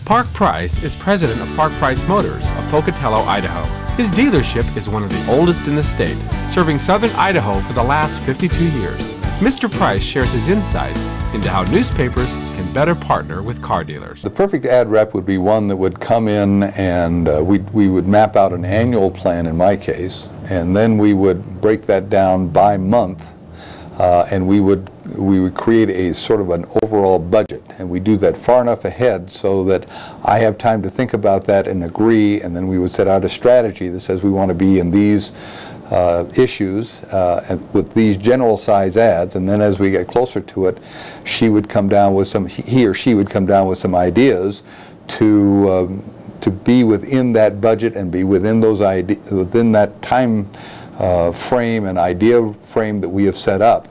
Park Price is president of Park Price Motors of Pocatello, Idaho. His dealership is one of the oldest in the state, serving southern Idaho for the last 52 years. Mr. Price shares his insights into how newspapers can better partner with car dealers. The perfect ad rep would be one that would come in and we would map out an annual plan in my case, and then we would break that down by month, and we would create a sort of an overall budget, and we do that far enough ahead so that I have time to think about that and agree, and then we would set out a strategy that says we want to be in these issues with these general size ads, and then as we get closer to it, he or she would come down with some ideas to be within that budget and be within those within that time frame and idea frame that we have set up.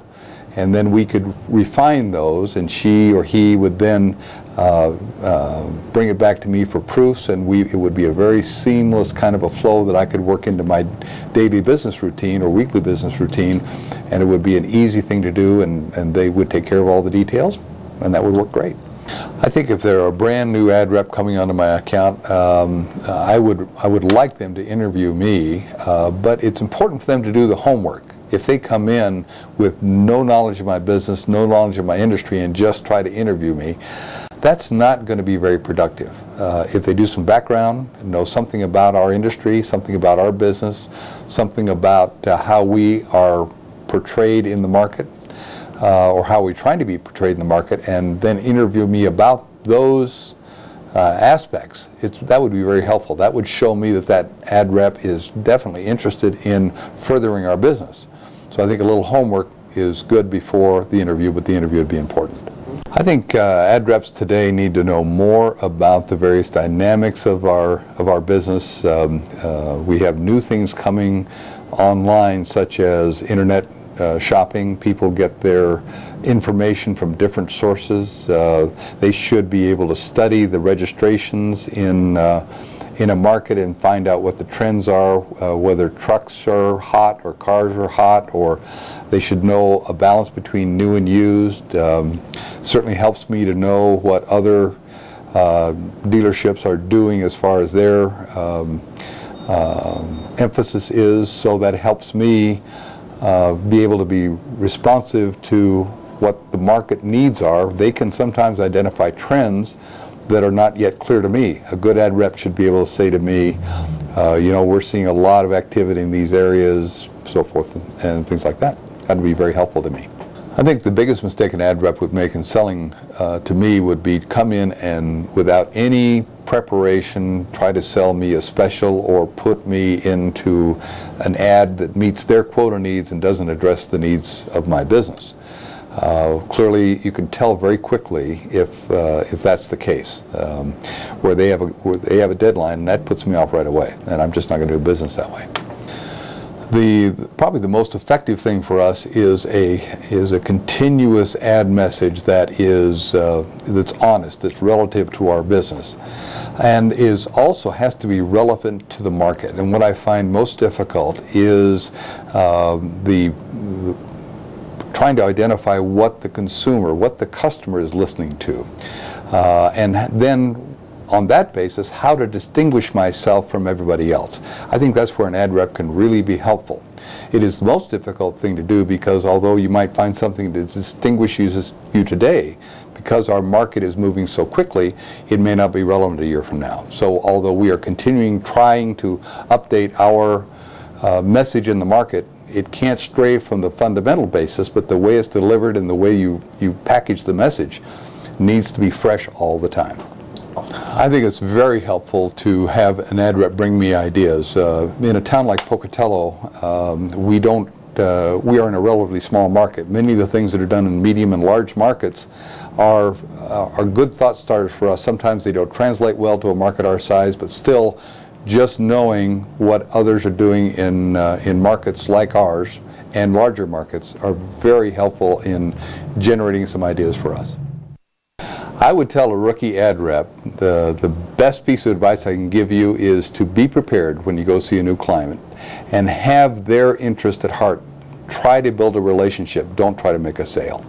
And then we could refine those, and she or he would then bring it back to me for proofs, and it would be a very seamless kind of a flow that I could work into my daily business routine or weekly business routine, and it would be an easy thing to do, and they would take care of all the details, and that would work great. I think if they're a brand new ad rep coming onto my account, I would like them to interview me, but it's important for them to do the homework. If they come in with no knowledge of my business, no knowledge of my industry, and just try to interview me, that's not going to be very productive. If they do some background, know something about our industry, something about our business, something about how we are portrayed in the market, or how we're trying to be portrayed in the market, and then interview me about those aspects, that would be very helpful. That would show me that that ad rep is definitely interested in furthering our business. So I think a little homework is good before the interview, but the interview would be important. I think ad reps today need to know more about the various dynamics of our business. We have new things coming online, such as internet shopping. People get their information from different sources. They should be able to study the registrations in a market and find out what the trends are, whether trucks are hot or cars are hot, or they should know a balance between new and used. Certainly helps me to know what other dealerships are doing as far as their emphasis is, so that helps me be able to be responsive to what the market needs are. They can sometimes identify trends that are not yet clear to me. A good ad rep should be able to say to me, you know, we're seeing a lot of activity in these areas, so forth, and things like that. That would be very helpful to me. I think the biggest mistake an ad rep would make in selling to me would be to come in and without any preparation try to sell me a special or put me into an ad that meets their quota needs and doesn't address the needs of my business. Clearly, you can tell very quickly if that's the case, where they have a deadline, and that puts me off right away, and I'm just not going to do business that way. Probably the most effective thing for us is a continuous ad message that is that's honest, that's relative to our business, and also has to be relevant to the market. And what I find most difficult is trying to identify what the consumer, what the customer is listening to, and then on that basis, how to distinguish myself from everybody else. I think that's where an ad rep can really be helpful. It is the most difficult thing to do, because although you might find something that distinguishes you today, because our market is moving so quickly, it may not be relevant a year from now. So although we are trying to update our message in the market, it can't stray from the fundamental basis, but the way it's delivered and the way you package the message needs to be fresh all the time. I think it's very helpful to have an ad rep bring me ideas. In a town like Pocatello, we are in a relatively small market. Many of the things that are done in medium and large markets are good thought starters for us. Sometimes they don't translate well to a market our size, but still, just knowing what others are doing in markets like ours and larger markets are very helpful in generating some ideas for us. I would tell a rookie ad rep, the best piece of advice I can give you is to be prepared when you go see a new client and have their interest at heart. Try to build a relationship. Don't try to make a sale.